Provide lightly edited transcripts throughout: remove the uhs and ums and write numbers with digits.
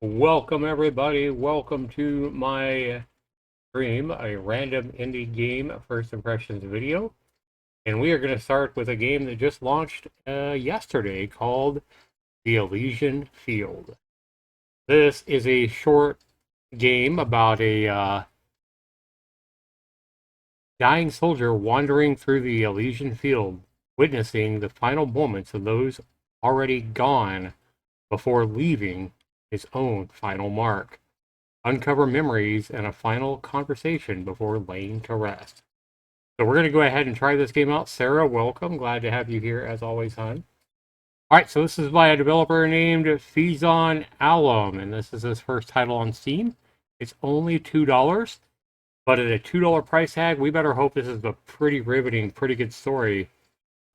Welcome everybody, welcome to my stream, a random indie game first impressions video. And we are going to start with a game that just launched yesterday called the Elysian Field. This is a short game about a dying soldier wandering through the Elysian Field, witnessing the final moments of those already gone before leaving his own final mark. Uncover memories and a final conversation before laying to rest. So we're going to go ahead and try this game out. Sarah, welcome. Glad to have you here as always, hon. Alright, so this is by a developer named Fizon Alum, and this is his first title on Steam. It's only $2, but at a $2 price tag, we better hope this is a pretty riveting, pretty good story,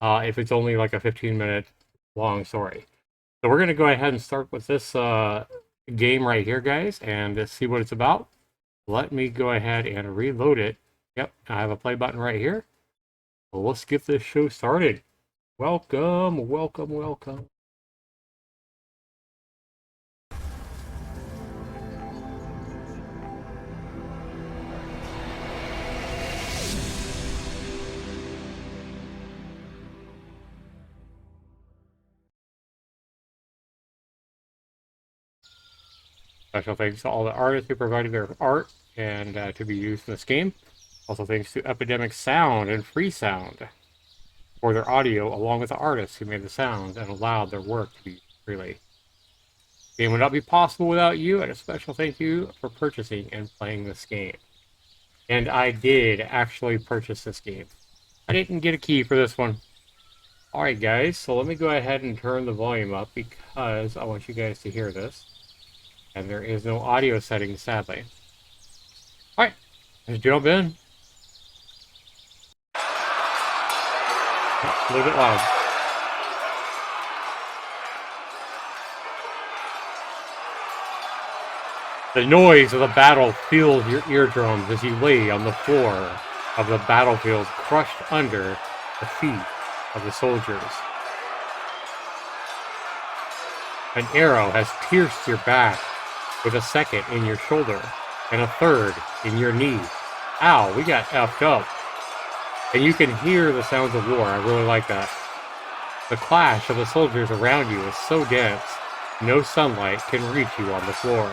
if it's only like a 15-minute long story. So we're going to go ahead and start with this game right here, guys, and see what it's about. Let me go ahead and reload it. Yep, I have a play button right here. Well, let's get this show started. Welcome, welcome, welcome. Special thanks to all the artists who provided their art and to be used in this game. Also thanks to Epidemic Sound and Free Sound for their audio, along with the artists who made the sounds and allowed their work to be used freely. The game would not be possible without you, and a special thank you for purchasing and playing this game. And I did actually purchase this game. I didn't get a key for this one. Alright guys, so let me go ahead and turn the volume up because I want you guys to hear this. And there is no audio settings, sadly. Alright, let's jump in. A little bit loud. The noise of the battle fills your eardrums as you lay on the floor of the battlefield, crushed under the feet of the soldiers. An arrow has pierced your back, with a second in your shoulder, and a third in your knee. Ow, we got effed up. And you can hear the sounds of war. I really like that. The clash of the soldiers around you is so dense, no sunlight can reach you on the floor.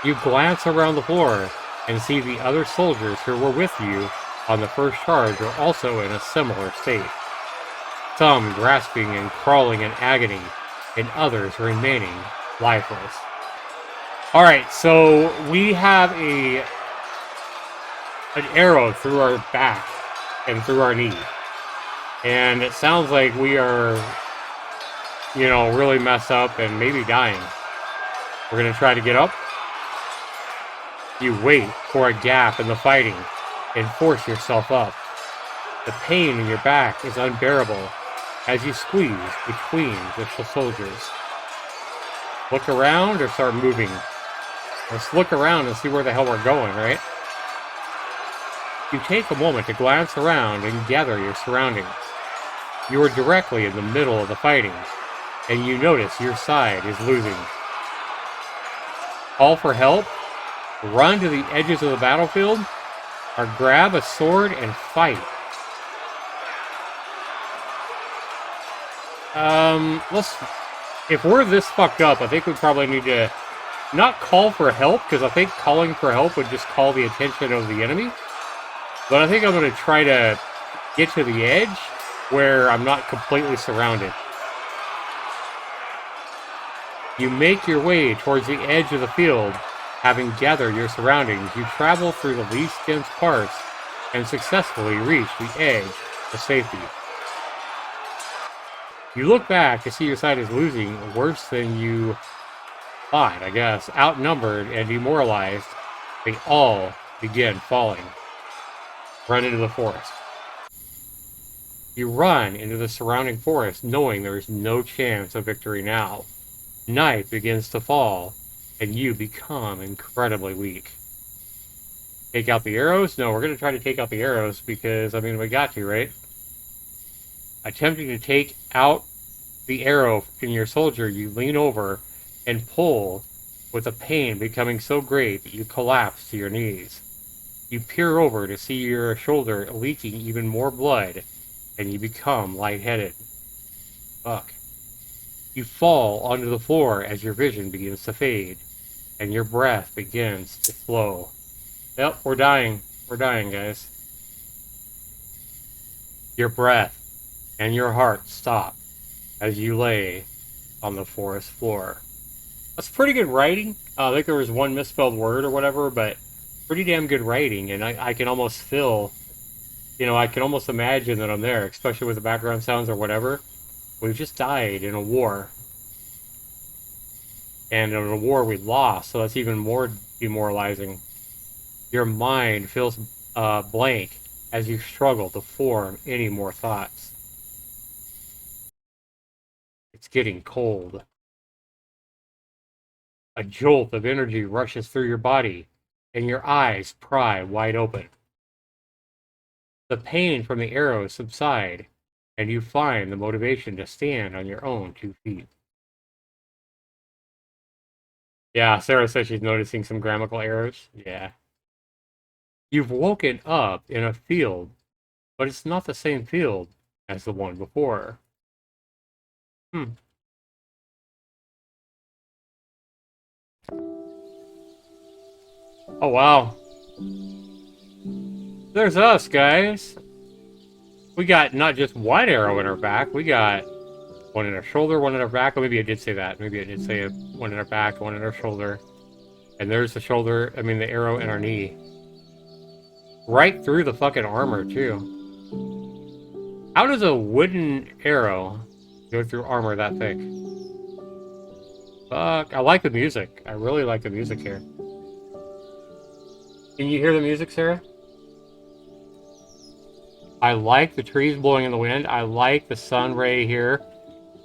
You glance around the floor and see the other soldiers who were with you on the first charge are also in a similar state. Some grasping and crawling in agony, and others remaining lifeless. Alright, so we have an arrow through our back and through our knee. And it sounds like we are, really messed up and maybe dying. We're going to try to get up. You wait for a gap in the fighting and force yourself up. The pain in your back is unbearable as you squeeze between the soldiers. Look around or start moving? Let's look around and see where the hell we're going, right? You take a moment to glance around and gather your surroundings. You are directly in the middle of the fighting, and you notice your side is losing. Call for help, run to the edges of the battlefield, or grab a sword and fight. If we're this fucked up, I think we probably need to not call for help, because I think calling for help would just call the attention of the enemy. But I think I'm going to try to get to the edge where I'm not completely surrounded. You make your way towards the edge of the field, having gathered your surroundings. You travel through the least dense parts and successfully reach the edge of safety. You look back to see your side is losing worse than you thought, I guess. Outnumbered and demoralized, they all begin falling. Run into the forest. You run into the surrounding forest, knowing there is no chance of victory now. Night begins to fall, and you become incredibly weak. Take out the arrows? No, we're going to try to take out the arrows because, we got to, right? Attempting to take out the arrow in your soldier, you lean over and pull, with the pain becoming so great that you collapse to your knees. You peer over to see your shoulder leaking even more blood, and you become lightheaded. Fuck. You fall onto the floor as your vision begins to fade, and your breath begins to slow. Yep, we're dying. We're dying, guys. Your breath and your heart stop as you lay on the forest floor. That's pretty good writing. I think there was one misspelled word or whatever, but pretty damn good writing, and I can almost feel, I can almost imagine that I'm there, especially with the background sounds or whatever. We've just died in a war, and in a war we lost, so that's even more demoralizing. Your mind feels blank as you struggle to form any more thoughts. It's getting cold. A jolt of energy rushes through your body, and your eyes pry wide open. The pain from the arrows subside, and you find the motivation to stand on your own 2 feet. Yeah, Sarah says she's noticing some grammatical errors. Yeah. You've woken up in a field, but it's not the same field as the one before. Hmm. Oh, wow. There's us, guys. We got not just one arrow in our back, we got one in our shoulder, one in our back. Oh, maybe I did say that. Maybe I did say one in our back, one in our shoulder. And there's the shoulder, the arrow in our knee. Right through the fucking armor, too. How does a wooden arrow go through armor that thick? Fuck, I like the music. I really like the music here. Can you hear the music, Sarah? I like the trees blowing in the wind. I like the sun ray here.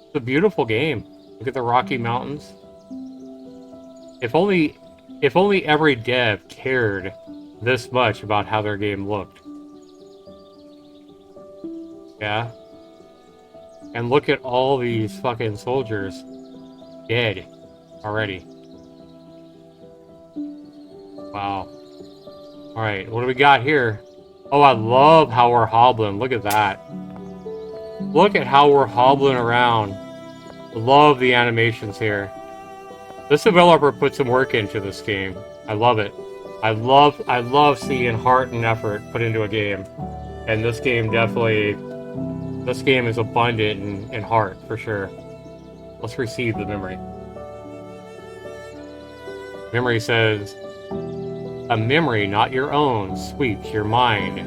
It's a beautiful game. Look at the Rocky Mountains. If only every dev cared this much about how their game looked. Yeah. And look at all these fucking soldiers dead already. Wow. Alright, what do we got here? Oh, I love how we're hobbling. Look at that. Look at how we're hobbling around. Love the animations here. This developer put some work into this game. I love it. I love seeing heart and effort put into a game. And this game is abundant in heart, for sure. Let's receive the memory. Memory says, a memory not your own sweeps your mind.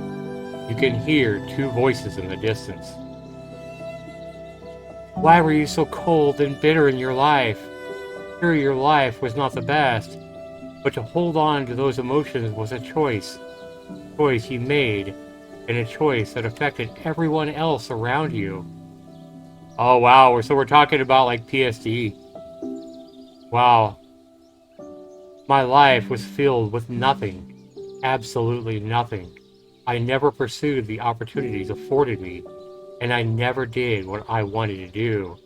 You can hear 2 voices in the distance. Why were you so cold and bitter in your life? Sure, your life was not the best, but to hold on to those emotions was a choice. A choice you made, and a choice that affected everyone else around you. Oh, wow, so we're talking about, like, PSD. Wow. My life was filled with nothing. Absolutely nothing. I never pursued the opportunities afforded me, and I never did what I wanted to do.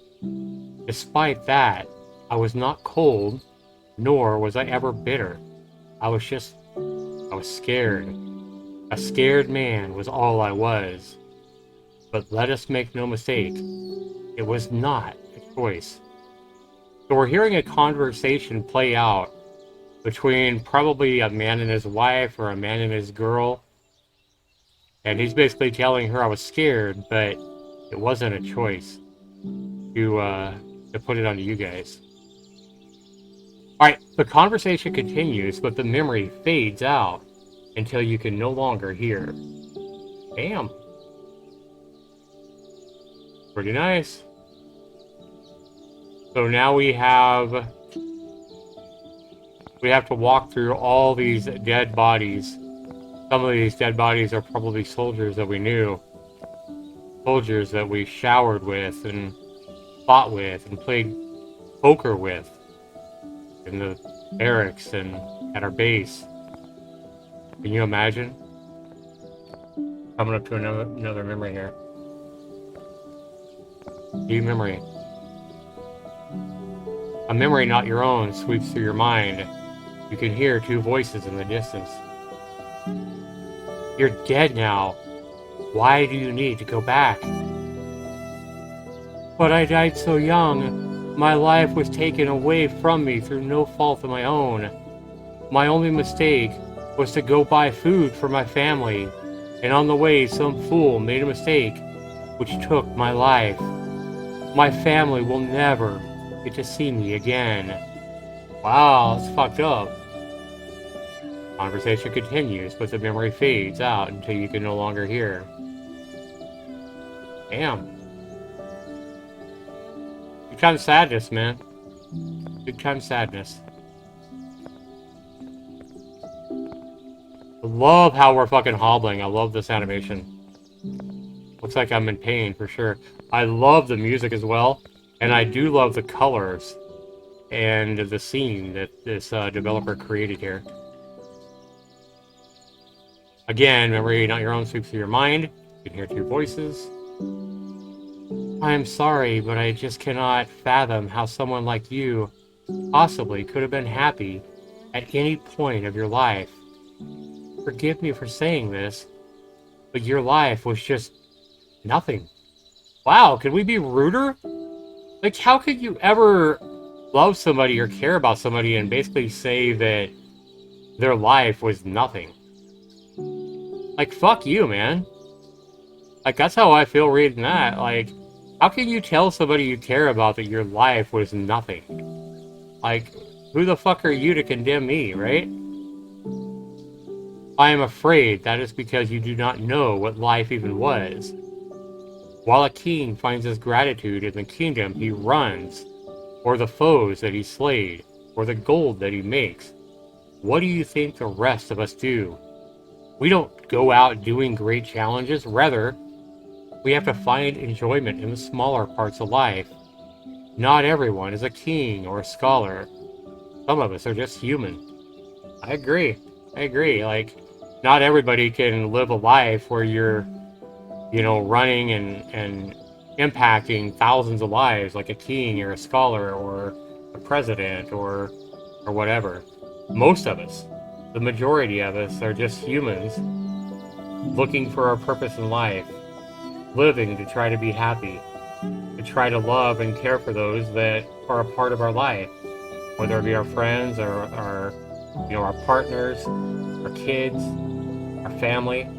Despite that, I was not cold, nor was I ever bitter. I was scared. A scared man was all I was. But let us make no mistake, it was not a choice. So we're hearing a conversation play out between probably a man and his wife or a man and his girl. And he's basically telling her I was scared, but it wasn't a choice to put it onto you guys. Alright, the conversation continues, but the memory fades out until you can no longer hear. Damn. Pretty nice. So now we have to walk through all these dead bodies. Some of these dead bodies are probably soldiers that we knew. Soldiers that we showered with and fought with and played poker with in the barracks and at our base. Can you imagine? Coming up to another memory here. New memory. A memory not your own sweeps through your mind. You can hear two voices in the distance. You're dead now. Why do you need to go back? But I died so young. My life was taken away from me through no fault of my own. My only mistake was to go buy food for my family, and on the way some fool made a mistake which took my life. My family will never get to see me again. Wow, that's fucked up. Conversation continues, but the memory fades out until you can no longer hear. Damn. Big time sadness, man. Big time sadness. I love how we're fucking hobbling. I love this animation. Looks like I'm in pain for sure. I love the music as well, and I do love the colors and the scene that this developer created here. Again, memory not your own sweeps through your mind. You can hear two voices. I am sorry, but I just cannot fathom how someone like you possibly could have been happy at any point of your life. Forgive me for saying this, but your life was just nothing. Wow, could we be ruder? Like, how could you ever love somebody or care about somebody and basically say that their life was nothing? Like, fuck you, man. Like, that's how I feel reading that. Like, how can you tell somebody you care about that your life was nothing? Like, who the fuck are you to condemn me, right? I am afraid that is because you do not know what life even was. While a king finds his gratitude in the kingdom he runs, or the foes that he slayed, or the gold that he makes, what do you think the rest of us do? We don't go out doing great challenges. Rather, we have to find enjoyment in the smaller parts of life. Not everyone is a king or a scholar. Some of us are just human. I agree. Like, not everybody can live a life where you're, you know, running and impacting thousands of lives like a king or a scholar or a president or whatever. Most of us, the majority of us, are just humans looking for our purpose in life, living to try to be happy, to try to love and care for those that are a part of our life, whether it be our friends or our, you know, our partners, our kids, our family.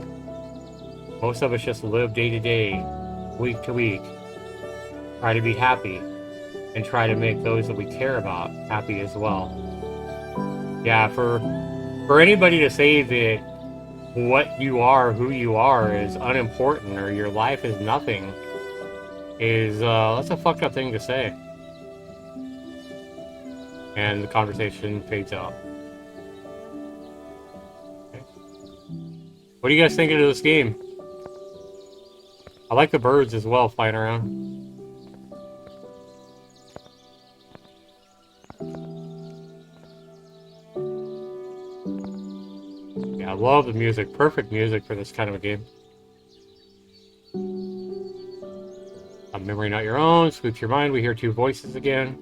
Most of us just live day to day, week to week, try to be happy, and try to make those that we care about happy as well. Yeah, for anybody to say that what you are, who you are, is unimportant or your life is nothing, is that's a fucked up thing to say. And the conversation fades out. Okay. What are you guys thinking of this game? I like the birds as well flying around. Yeah, I love the music. Perfect music for this kind of a game. A memory not your own, sweeps your mind. We hear two voices again.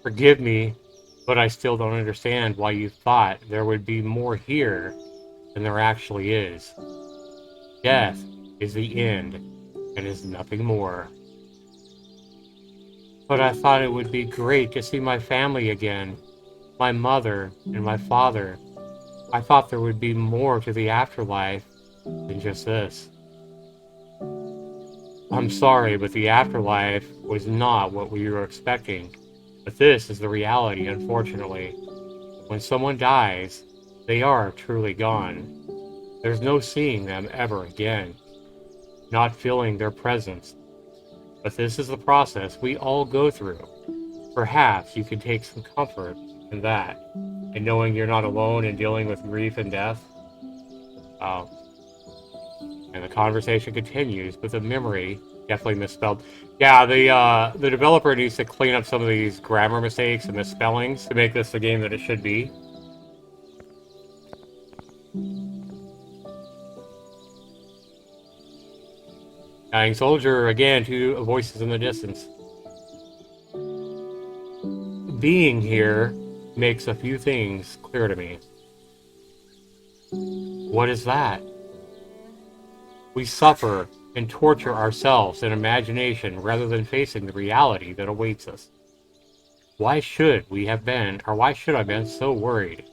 Forgive me, but I still don't understand why you thought there would be more here than there actually is. Death is the end and is nothing more. But I thought it would be great to see my family again, my mother and my father. I thought there would be more to the afterlife than just this. I'm sorry, but the afterlife was not what we were expecting. But this is the reality, unfortunately. When someone dies, they are truly gone. There's no seeing them ever again, not feeling their presence. But this is the process we all go through. Perhaps you can take some comfort in that, and knowing you're not alone in dealing with grief and death. And the conversation continues, but the memory definitely misspelled. Yeah, the developer needs to clean up some of these grammar mistakes and misspellings to make this the game that it should be. Dying soldier, again, two voices in the distance. being here makes a few things clear to me. What is that? We suffer and torture ourselves in imagination rather than facing the reality that awaits us. Why should I have been so worried?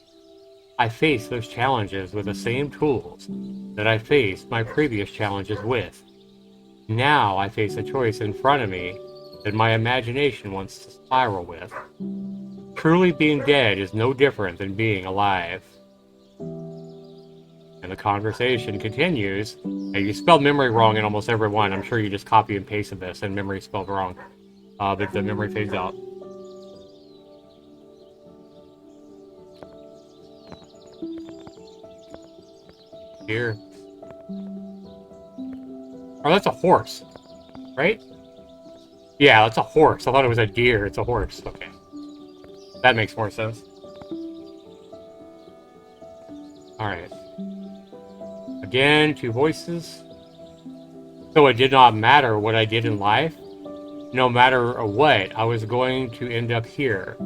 I face those challenges with the same tools that I faced my previous challenges with. Now I face a choice in front of me that my imagination wants to spiral with. Truly being dead is no different than being alive. And the conversation continues. Now, you spelled memory wrong in almost every one. I'm sure you just copy and pasted this and memory spelled wrong. But the memory fades out. Here. Oh, that's a horse, right? Yeah, that's a horse. I thought it was a deer. It's a horse. Okay. That makes more sense. Alright. Again, two voices. So it did not matter what I did in life. No matter what, I was going to end up here.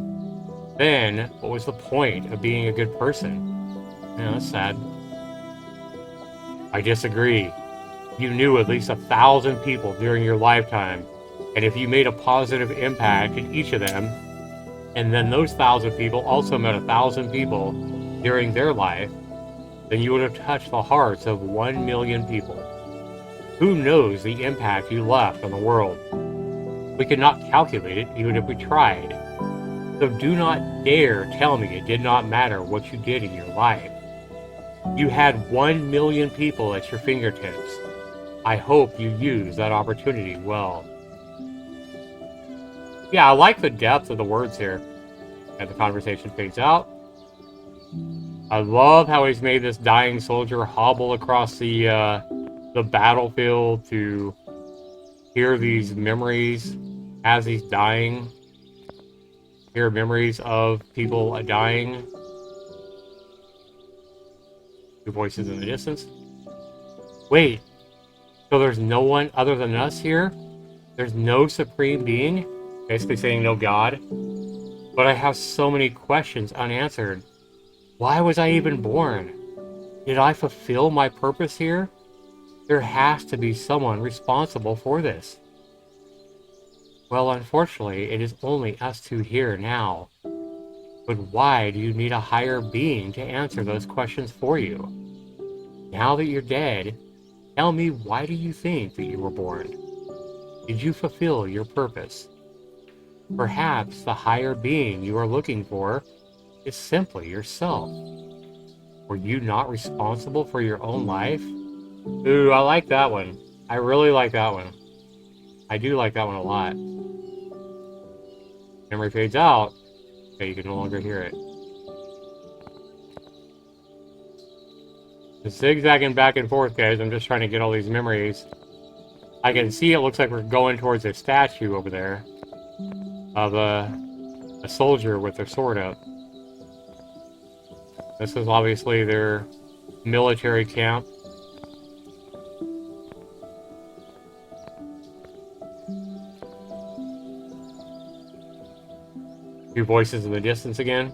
Then, what was the point of being a good person? Yeah, that's sad. I disagree. You knew at least 1,000 people during your lifetime, and if you made a positive impact in each of them, and then those 1,000 people also met 1,000 people during their life, then you would have touched the hearts of 1 million people. Who knows the impact you left on the world? We could not calculate it even if we tried. So do not dare tell me it did not matter what you did in your life. You had 1 million people at your fingertips. I hope you use that opportunity well. Yeah, I like the depth of the words here. And the conversation fades out. I love how he's made this dying soldier hobble across the battlefield to hear these memories as he's dying. Hear memories of people dying. Two voices in the distance. Wait, so there's no one other than us here? There's no supreme being? Basically saying no God. But I have so many questions unanswered. Why was I even born? Did I fulfill my purpose here? There has to be someone responsible for this. Well, unfortunately, it is only us two here now. But why do you need a higher being to answer those questions for you? Now that you're dead, tell me, why do you think that you were born? Did you fulfill your purpose? Perhaps the higher being you are looking for is simply yourself. Were you not responsible for your own life? Ooh, I like that one. I really like that one. I do like that one a lot. Memory fades out. Okay, you can no longer hear it. Just zigzagging back and forth, guys. I'm just trying to get all these memories. I can see it looks like we're going towards a statue over there of a soldier with their sword up. This is obviously their military camp. Two voices in the distance again.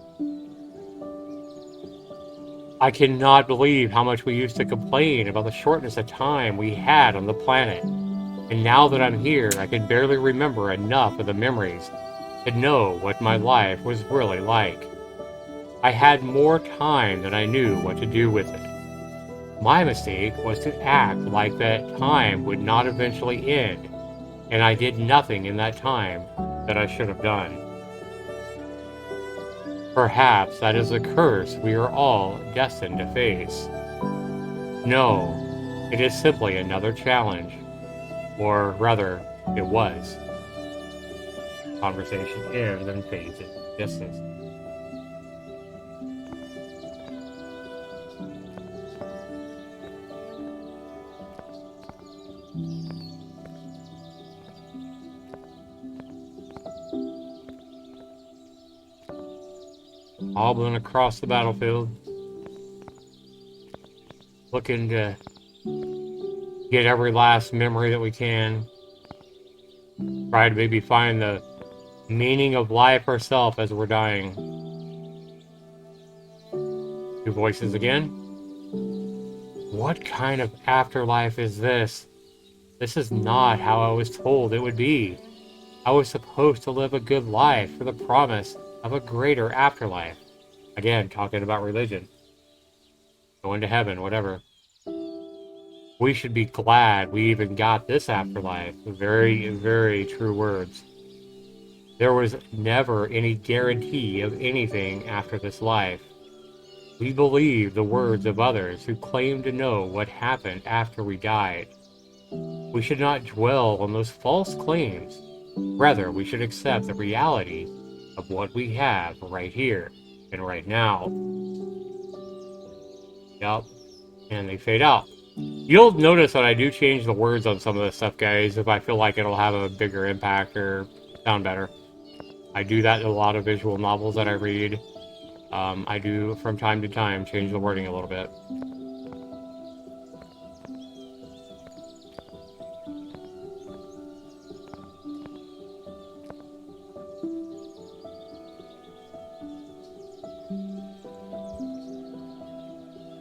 I cannot believe how much we used to complain about the shortness of time we had on the planet. And now that I'm here, I can barely remember enough of the memories to know what my life was really like. I had more time than I knew what to do with it. My mistake was to act like that time would not eventually end, and I did nothing in that time that I should have done. Perhaps that is a curse we are all destined to face. No, it is simply another challenge. Or rather, it was. Conversation ends and fades in distance. Hobbling across the battlefield, looking to get every last memory that we can. Try to maybe find the meaning of life ourselves as we're dying. Two voices again. What kind of afterlife is this? This is not how I was told it would be. I was supposed to live a good life for the promise of a greater afterlife. Again, talking about religion. Going to heaven, whatever. We should be glad we even got this afterlife. Very, very true words. There was never any guarantee of anything after this life. We believe the words of others who claim to know what happened after we died. We should not dwell on those false claims. Rather, we should accept the reality of what we have right here and right now. Yep. And they fade out. You'll notice that I do change the words on some of this stuff, guys, if I feel like it'll have a bigger impact or sound better. I do that in a lot of visual novels that I read. I do, from time to time, change the wording a little bit.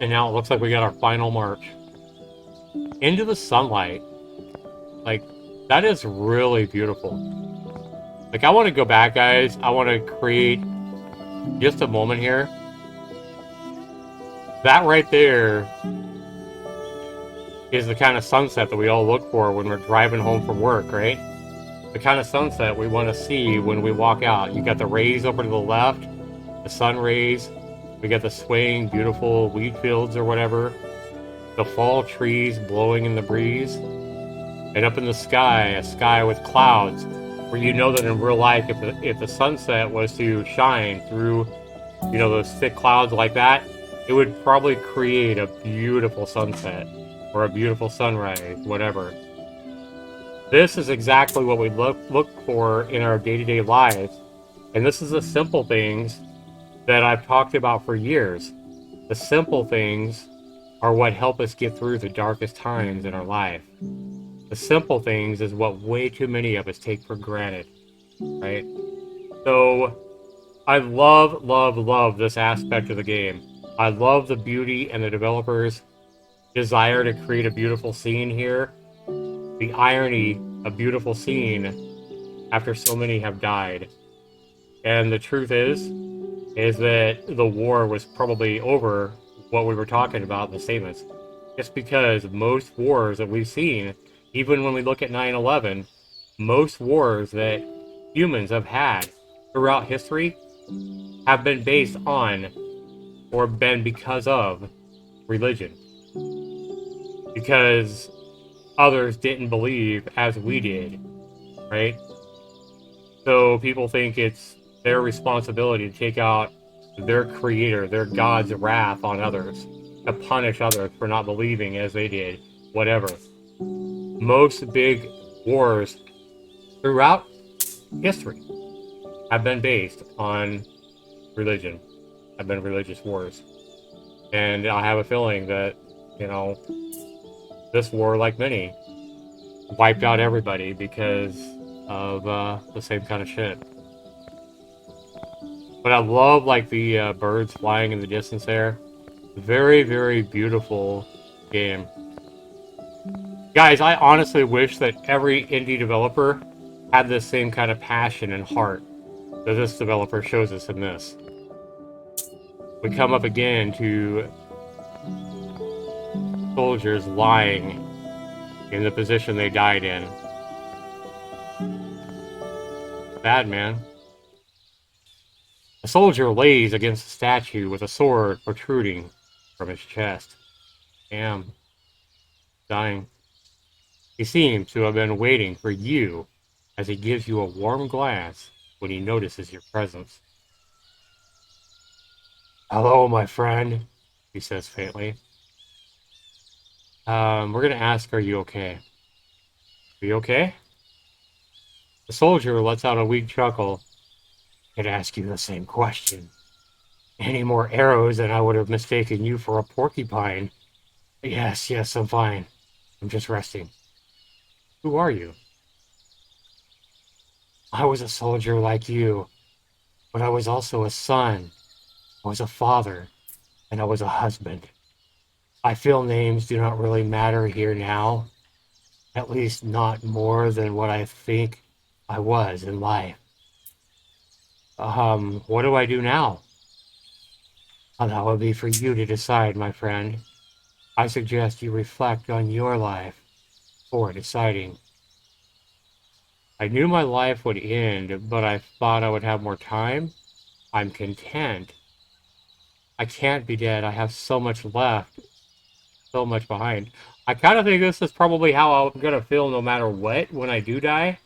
And now it looks like we got our final march. Into the sunlight. Like, that is really beautiful. Like, I want to go back, guys. I want to create just a moment here. That right there is the kind of sunset that we all look for when we're driving home from work, right? The kind of sunset we want to see when we walk out. You got the rays over to the left, the sun rays. We got the swaying, beautiful wheat fields or whatever. The fall trees blowing in the breeze. And up in the sky, a sky with clouds, where you know that in real life, if the sunset was to shine through, you know, those thick clouds like that, it would probably create a beautiful sunset or a beautiful sunrise, whatever. This is exactly what we look for in our day-to-day lives. And this is the simple things that I've talked about for years. The simple things are what help us get through the darkest times in our life. The simple things is what way too many of us take for granted, right? So I love, love, love this aspect of the game. I love the beauty and the developers' desire to create a beautiful scene here. The irony of beautiful scene after so many have died. And the truth is that the war was probably over what we were talking about in the statements. Just because most wars that we've seen, even when we look at 9/11, most wars that humans have had throughout history have been based on or been because of religion. Because others didn't believe as we did, right? So people think it's their responsibility to take out their creator, their God's wrath on others, to punish others for not believing as they did, whatever. Most big wars throughout history have been based on religion, have been religious wars. And I have a feeling that, you know, this war, like many, wiped out everybody because of the same kind of shit. But I love, like, the birds flying in the distance there. Very, very beautiful game. Guys, I honestly wish that every indie developer had this same kind of passion and heart that this developer shows us in this. We come up again to soldiers lying in the position they died in. Bad, man. A soldier lays against a statue with a sword protruding from his chest. Damn. Dying. He seems to have been waiting for you as he gives you a warm glass when he notices your presence. Hello, my friend, he says faintly. We're going to ask, are you okay? Are you okay? The soldier lets out a weak chuckle. I'd ask you the same question. Any more arrows and I would have mistaken you for a porcupine. Yes, I'm fine. I'm just resting. Who are you? I was a soldier like you, but I was also a son, I was a father, and I was a husband. I feel names do not really matter here now, at least not more than what I think I was in life. What do I do now? That would be for you to decide, my friend. I suggest you reflect on your life before deciding. I knew my life would end, but I thought I would have more time. I'm content. I can't be dead. I have so much left, so much behind. I kind of think this is probably how I'm going to feel no matter what when I do die.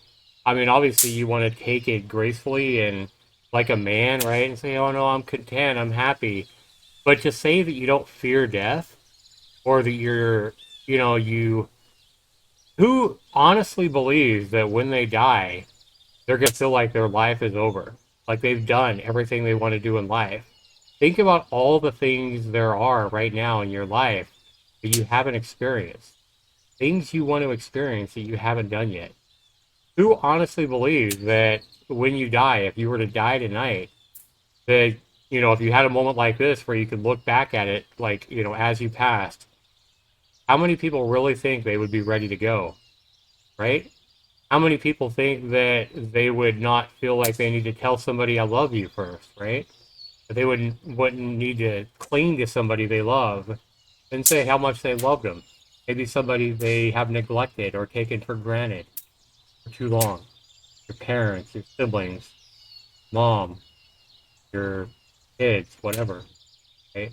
I mean, obviously, you want to take it gracefully and like a man, right? And say, oh no, I'm content, I'm happy. But to say that you don't fear death or that you're, you, who honestly believes that when they die, they're going to feel like their life is over? Like they've done everything they want to do in life. Think about all the things there are right now in your life that you haven't experienced. Things you want to experience that you haven't done yet. Who honestly believes that when you die, if you were to die tonight, that, if you had a moment like this where you could look back at it, like, as you passed, how many people really think they would be ready to go, right? How many people think that they would not feel like they need to tell somebody I love you first, right? That they wouldn't need to cling to somebody they love and say how much they loved them. Maybe somebody they have neglected or taken for granted for too long. Your parents, your siblings, mom, your kids, whatever, right?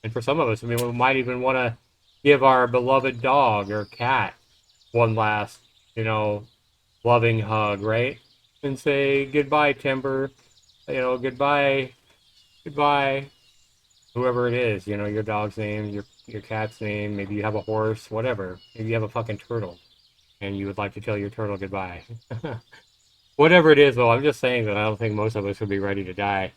And for some of us, I mean, we might even want to give our beloved dog or cat one last, you know, loving hug, right? And say goodbye, Timber. Goodbye, goodbye, whoever it is. Your dog's name, your cat's name. Maybe you have a horse, whatever. Maybe you have a fucking turtle, and you would like to tell your turtle goodbye. Whatever it is, though, I'm just saying that I don't think most of us would be ready to die.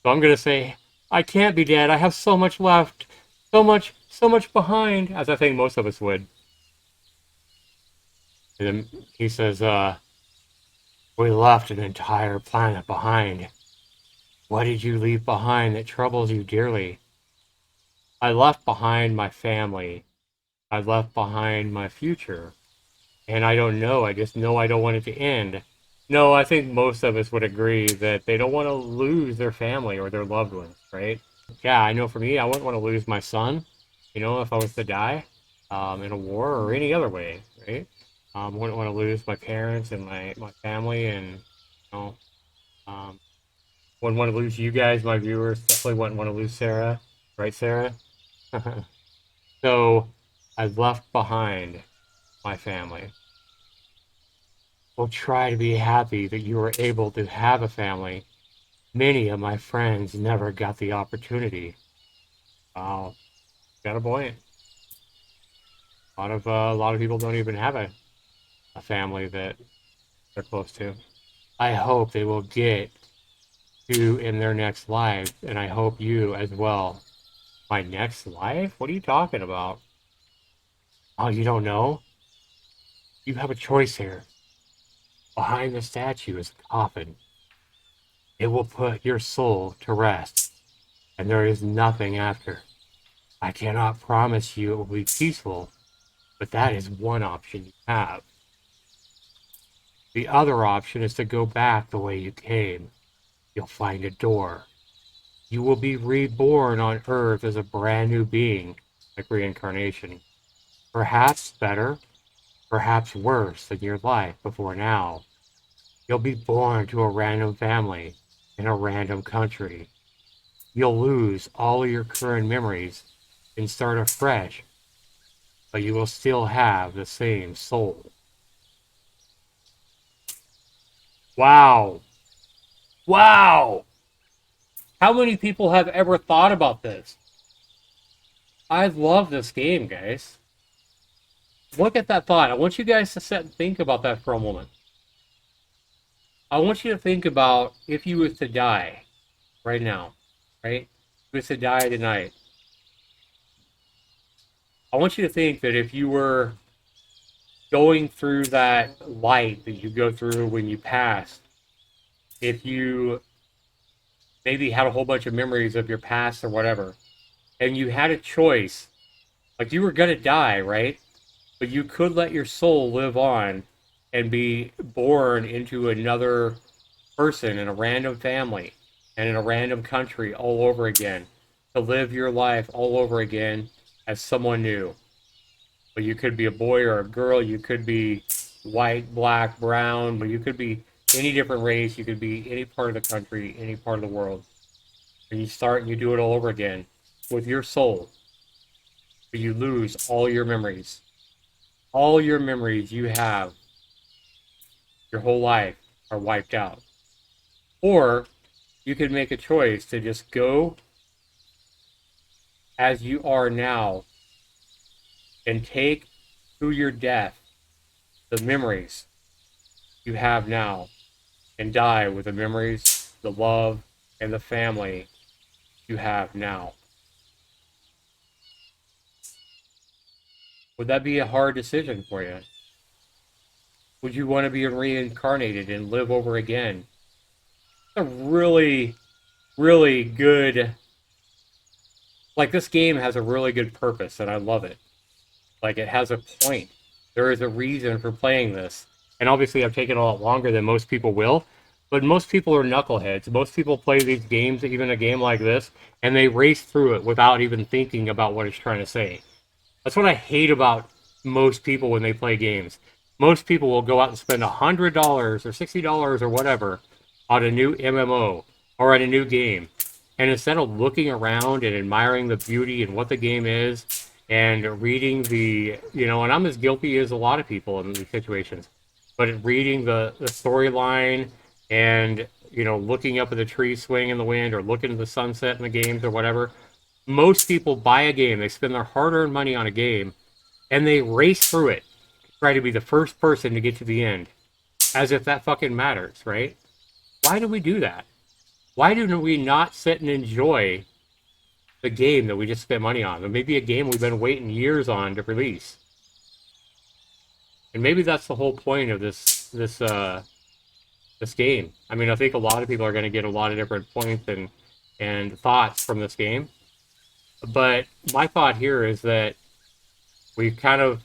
So I'm gonna say I can't be dead. I have so much left, so much behind, as I think most of us would. And then he says, "We left an entire planet behind. What did you leave behind that troubles you dearly?" "I left behind my family. I left behind my future. And I don't know. I just know I don't want it to end." No, I think most of us would agree that they don't want to lose their family or their loved ones, right? Yeah, I know for me, I wouldn't want to lose my son, if I was to die in a war or any other way, right? Wouldn't want to lose my parents and my family, and know, um, wouldn't want to lose you guys, my viewers. Definitely wouldn't want to lose Sarah, right, Sarah? So I've left behind my family. Will try to be happy that you were able to have a family. Many of my friends never got the opportunity. Wow, got a point. A lot of people don't even have a family that they're close to. I hope they will get to in their next life, and I hope you as well. My next life? What are you talking about? Oh, you don't know? You have a choice here. Behind the statue is a coffin. It will put your soul to rest, and there is nothing after. I cannot promise you it will be peaceful, but that is one option you have. The other option is to go back the way you came. You'll find a door. You will be reborn on Earth as a brand new being, like reincarnation. Perhaps better, perhaps worse than your life before now. You'll be born to a random family in a random country. You'll lose all your current memories and start afresh, but you will still have the same soul. Wow. Wow. How many people have ever thought about this? I love this game, guys. Look at that thought. I want you guys to sit and think about that for a moment. I want you to think about if you was to die right now, right? If you was to die tonight. I want you to think that if you were going through that light that you go through when you pass, if you maybe had a whole bunch of memories of your past or whatever, and you had a choice, like you were gonna die, right? But you could let your soul live on and be born into another person in a random family and in a random country all over again, to live your life all over again as someone new. But you could be a boy or a girl, you could be white, black, brown, but you could be any different race, you could be any part of the country, any part of the world. And you start and you do it all over again with your soul, but you lose all your memories. All your memories you have your whole life are wiped out. Or you could make a choice to just go as you are now and take through your death the memories you have now and die with the memories, the love, and the family you have now. Would that be a hard decision for you? Would you want to be reincarnated and live over again? A really, really good, like this game has a really good purpose and I love it. Like it has a point. There is a reason for playing this. And obviously I've taken a lot longer than most people will, but most people are knuckleheads. Most people play these games, even a game like this, and they race through it without even thinking about what it's trying to say. That's what I hate about most people when they play games. Most people will go out and spend $100 or $60 or whatever on a new MMO or on a new game. And instead of looking around and admiring the beauty and what the game is and reading the, and I'm as guilty as a lot of people in these situations, but reading the storyline and, looking up at the trees swaying in the wind or looking at the sunset in the games or whatever, most people buy a game, they spend their hard-earned money on a game, and they race through it, try to be the first person to get to the end, as if that fucking matters, right? Why do we do that? Why do we not sit and enjoy the game that we just spent money on? Or maybe a game we've been waiting years on to release. And maybe that's the whole point of this game. I mean, I think a lot of people are going to get a lot of different points and thoughts from this game. But my thought here is that we kind of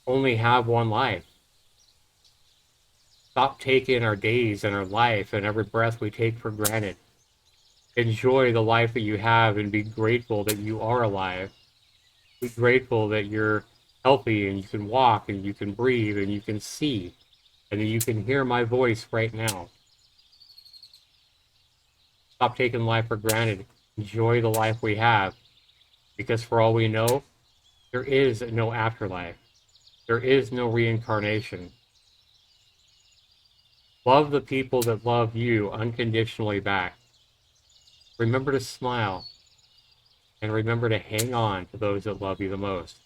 only have one life. Stop taking our days and our life and every breath we take for granted. Enjoy the life that you have and be grateful that you are alive. Be grateful that you're healthy and you can walk and you can breathe and you can see and that you can hear my voice right now. Stop taking life for granted. Enjoy the life we have, because for all we know, there is no afterlife. There is no reincarnation. Love the people that love you unconditionally back. Remember to smile, and remember to hang on to those that love you the most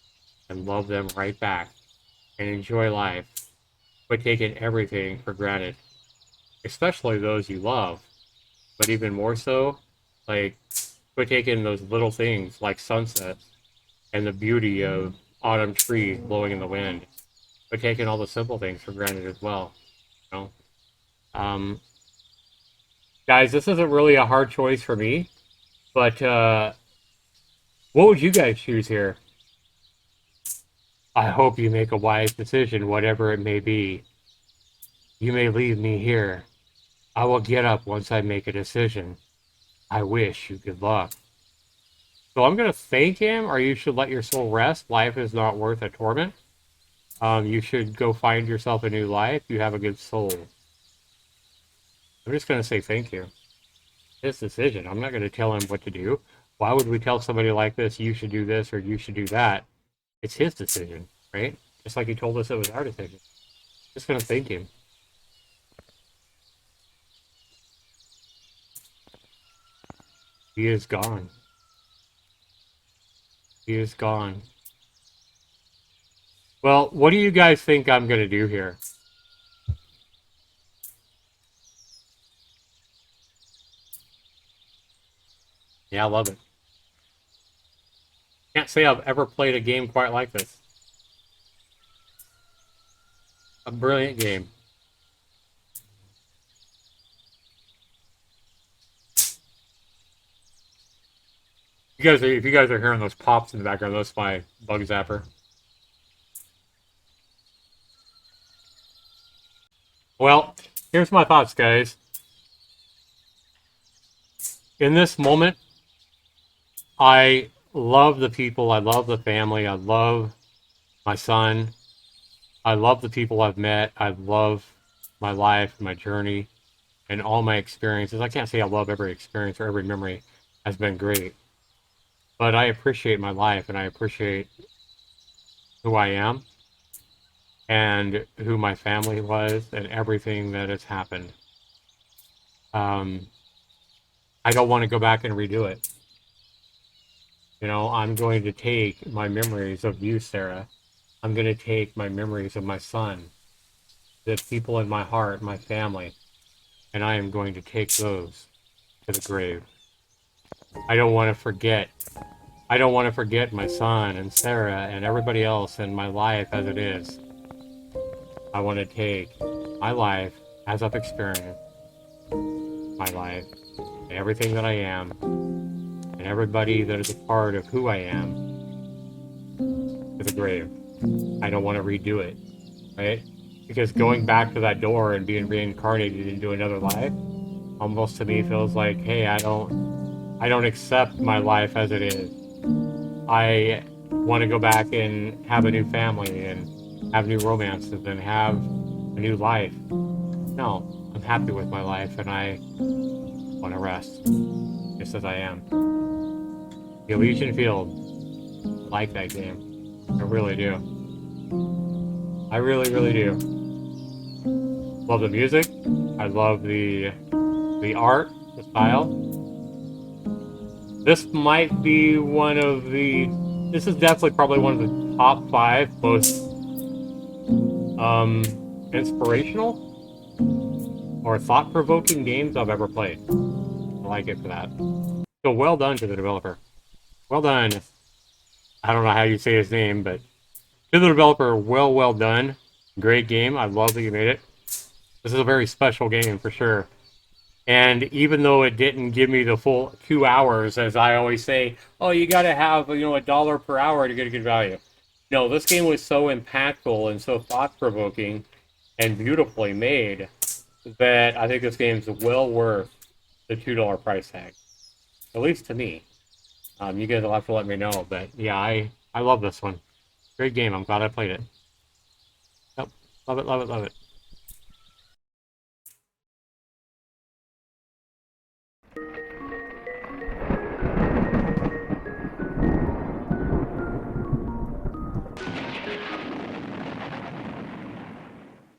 and love them right back, and enjoy life by taking everything for granted, especially those you love, but even more so, like, quit taking those little things like sunsets and the beauty of autumn trees blowing in the wind, but taking all the simple things for granted as well. You know? Guys, this isn't really a hard choice for me, but what would you guys choose here? I hope you make a wise decision, whatever it may be. You may leave me here. I will get up once I make a decision. I wish you good luck. So I'm going to thank him, or you should let your soul rest. Life is not worth a torment. You should go find yourself a new life. You have a good soul. I'm just going to say thank you. His decision. I'm not going to tell him what to do. Why would we tell somebody like this, you should do this or you should do that? It's his decision, right? Just like he told us it was our decision. Just going to thank him. He is gone. He is gone. Well, what do you guys think I'm going to do here? Yeah, I love it. Can't say I've ever played a game quite like this. A brilliant game. If you guys are hearing those pops in the background, that's my bug zapper. Well, here's my thoughts, guys. In this moment, I love the people. I love the family. I love my son. I love the people I've met. I love my life, my journey, and all my experiences. I can't say I love every experience or every memory has been great, but I appreciate my life and I appreciate who I am and who my family was and everything that has happened. I don't want to go back and redo it. You know, I'm going to take my memories of you, Sarah. I'm going to take my memories of my son, the people in my heart, my family, and I am going to take those to the grave. I don't want to forget. I don't want to forget my son and Sarah and everybody else in my life as it is. I want to take my life as I've experienced my life, and everything that I am, and everybody that is a part of who I am to the grave. I don't want to redo it, right? Because going back to that door and being reincarnated into another life almost to me feels like, hey, I don't accept my life as it is. I want to go back and have a new family and have new romances and have a new life. No, I'm happy with my life and I want to rest just as I am. The Elysian Field, I like that game. I really do. I really, really do. Love the music. I love the art, the style. This might be one of the. This is definitely probably one of the top 5 most inspirational or thought-provoking games I've ever played. I like it for that. So well done to the developer. Well done. I don't know how you say his name, but to the developer, well done. Great game. I love that you made it. This is a very special game for sure. And even though it didn't give me the full 2 hours, as I always say, oh, you got to have $1 per hour to get a good value. No, this game was so impactful and so thought-provoking and beautifully made that I think this game is well worth the $2 price tag. At least to me. You guys will have to let me know, but yeah, I love this one. Great game. I'm glad I played it. Yep. Love it, love it, love it.